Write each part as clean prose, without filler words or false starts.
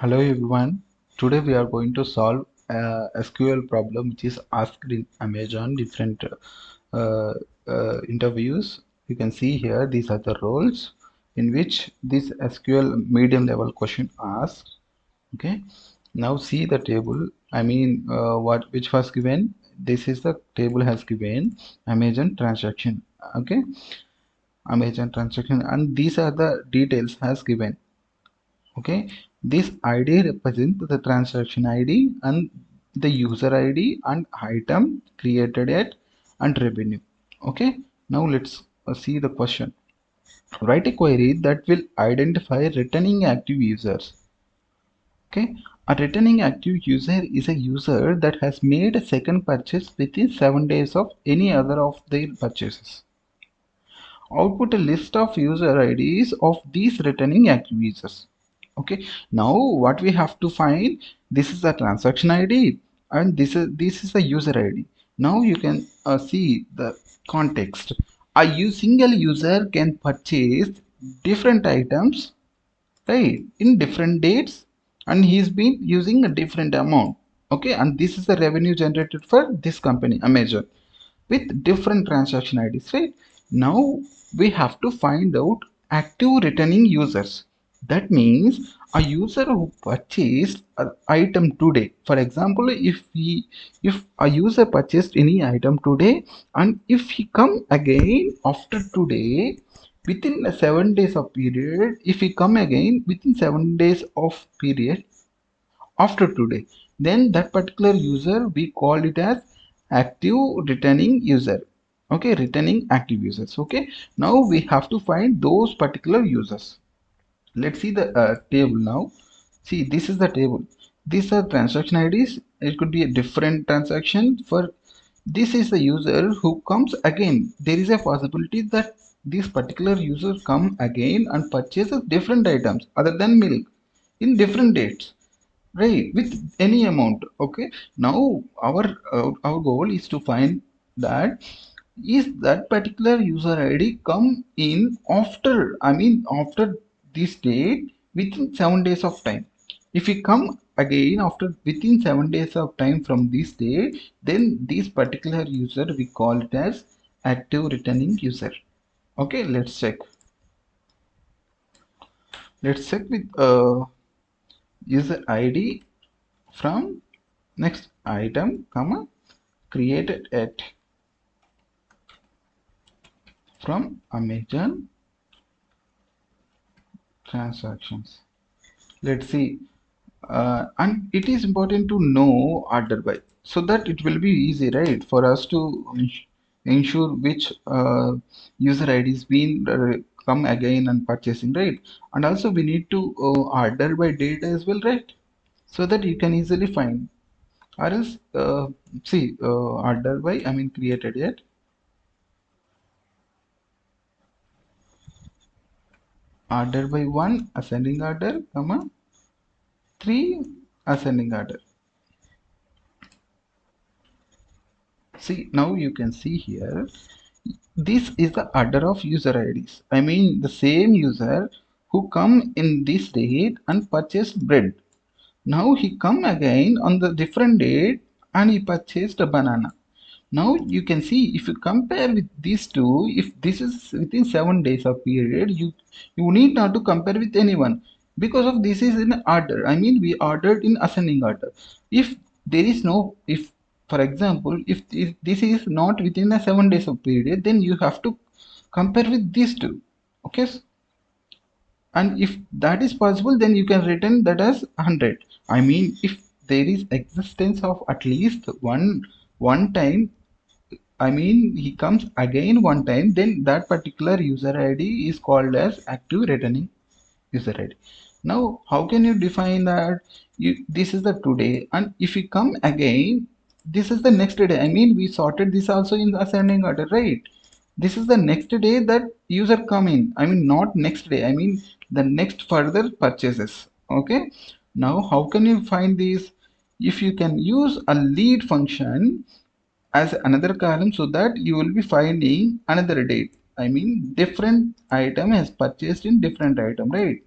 Hello everyone. Today we are going to solve a SQL problem which is asked in Amazon different interviews. You can see here these are the roles in which this SQL medium level question asked. Okay. Now see the table. What which was given. This is the table has given Amazon transaction. Okay. Amazon transaction and these are the details has given. Okay, this id represents the transaction id and the user id and item created at and revenue. Okay, now let's see the question. Write a query that will identify returning active users. Okay, a returning active user is a user that has made a second purchase within 7 days of any other of their purchases. Output a list of user IDs of these returning active users. Okay, now what we have to find, this is the transaction ID and this is the user ID. Now you can see the context. A single user can purchase different items, right, in different dates, and he's been using a different amount. Okay, and this is the revenue generated for this company Amazon with different transaction IDs, right? Now we have to find out active returning users. That means a user who purchased an item today. For example, if a user purchased any item today and if he come again after today within a 7 days of period, if he come again within 7 days of period after today, then that particular user we call it as active returning user. Okay, returning active users. Okay, now we have to find those particular users. Let's see the table now. See, this is the table. These are transaction IDs. It could be a different transaction. For this is the user who comes again. There is a possibility that this particular user come again and purchases different items other than milk in different dates, right, with any amount. Okay, now our goal is to find that is that particular user id come in after, after this date within 7 days of time. If we come again after within 7 days of time from this date, then this particular user we call it as active returning user. Okay, let's check with user id from next item comma created at from Amazon transactions. Let's see, and it is important to know order by, so that it will be easy, right, for us to ensure which user ID is being come again and purchasing, right? And also we need to order by date as well, right, so that you can easily find. Or else see, order by created yet order by 1 ascending order comma 3 ascending order. See, now you can see here, this is the order of user IDs. The same user who come in this date and purchased bread. Now he come again on the different date and he purchased a banana. Now you can see, if you compare with these two, if this is within 7 days of period, you need not to compare with anyone, because of this is in order. We ordered in ascending order. If there is no, if for example, if this is not within a 7 days of period, then you have to compare with these two. Okay, and if that is possible, then you can return that as 100. If there is existence of at least one time, he comes again one time, then that particular user ID is called as active returning user ID. Now, how can you define that? This is the today, and if you come again, this is the next day. We sorted this also in the ascending order, right? This is the next day that user come in. Not next day. The next further purchases. Okay. Now, how can you find this? If you can use a lead function as another column, so that you will be finding another date. Different item has purchased in different item, right?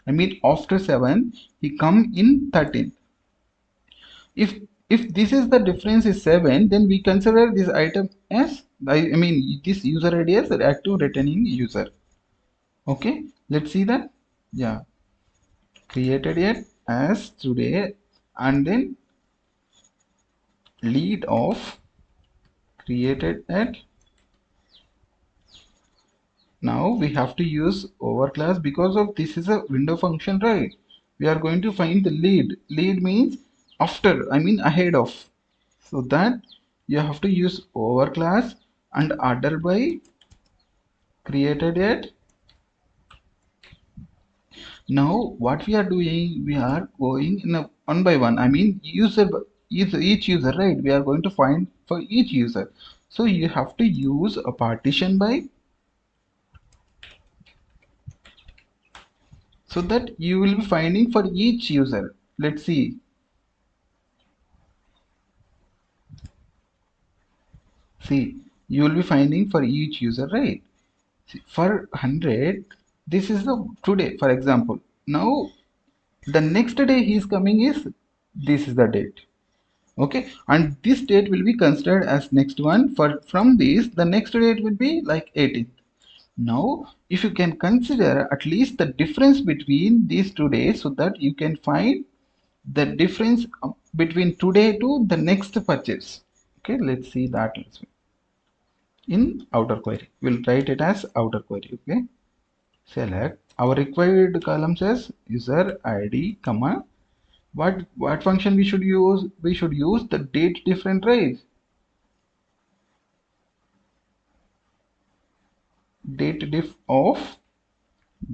I mean after 7 he come in 13th. If this is the difference is 7, then we consider this item as I mean this user ID as an active returning user. Okay, let's see that. Yeah, created it as today, and then lead of created it. Now we have to use overclass because of this is a window function, right? We are going to find the lead. Lead means after, I mean ahead of. So that you have to use overclass and order by created it. Now what we are doing, we are going in a one by one. I mean each user, right? We are going to find for each user. So you have to use a partition by, so that you will be finding for each user. Let's see. See, you will be finding for each user, right? See, for 100, this is the today, for example. Now the next day he is coming is, this is the date. Okay, and this date will be considered as next one. For from this, the next date will be like 18th. Now, if you can consider at least the difference between these two days, so that you can find the difference between today to the next purchase. Okay, let's see that in outer query. We'll write it as outer query. Okay, select our required columns as user ID, comma, what function we should use? We should use the date different, right? Date diff of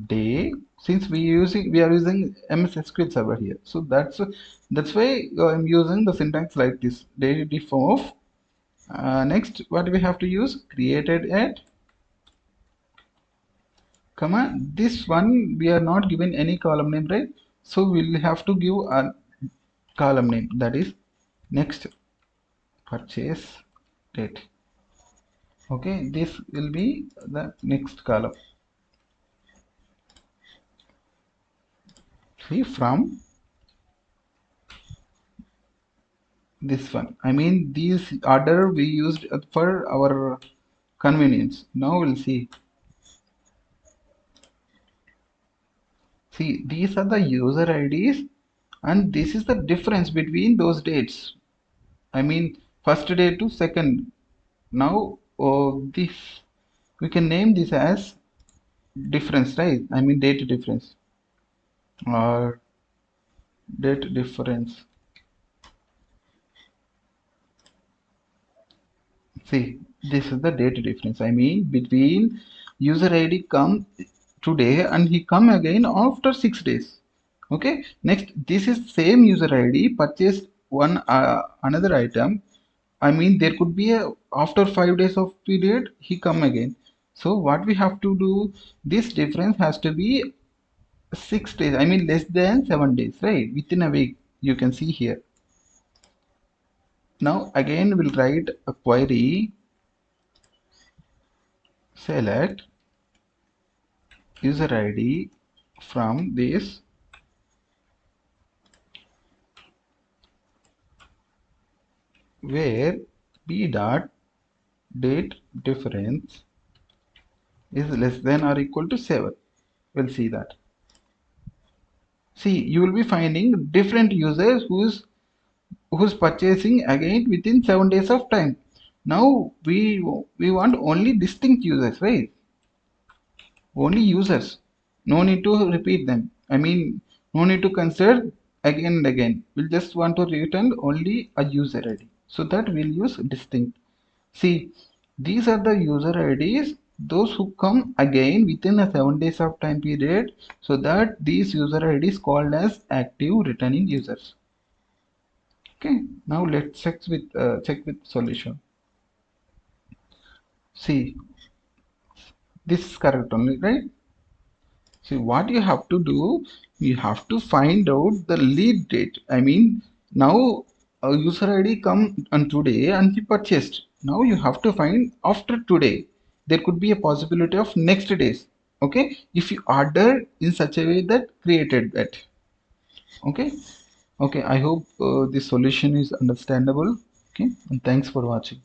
day, since we are using MS SQL server here, so that's why I'm using the syntax like this, date diff of next what we have to use, created at comma, this one we are not given any column name, right? So we'll have to give a column name, that is next purchase date. Okay, this will be the next column. See, from this one, I mean this order we used for our convenience. Now we'll see. See, these are the user IDs, and this is the difference between those dates. I mean first day to second. Now this we can name this as difference, right? I mean date difference or date difference. See, this is the date difference. I mean between user ID come today and he come again after 6 days. Okay. Next, this is same user ID purchased one another item. I mean there could be a after 5 days of period he come again. So what we have to do? This difference has to be 6 days. I mean less than 7 days, right? Within a week. You can see here. Now again we'll write a query. Select user ID from this where b dot date difference is less than or equal to 7. We'll see that. See, you will be finding different users who's purchasing again within 7 days of time. Now we want only distinct users, right? Only users. No need to repeat them. I mean, no need to consider again and again. We'll just want to return only a user ID. So that we'll use distinct. See, these are the user IDs, those who come again within a 7 days of time period, so that these user IDs called as active returning users. Okay, now let's check with solution. See, this is correct only, right? See, what you have to do, you have to find out the lead date. I mean, now a user ID come on today and he purchased. Now you have to find after today. There could be a possibility of next days. Okay, if you ordered in such a way that created that. Okay. Okay, I hope this solution is understandable. Okay, and thanks for watching.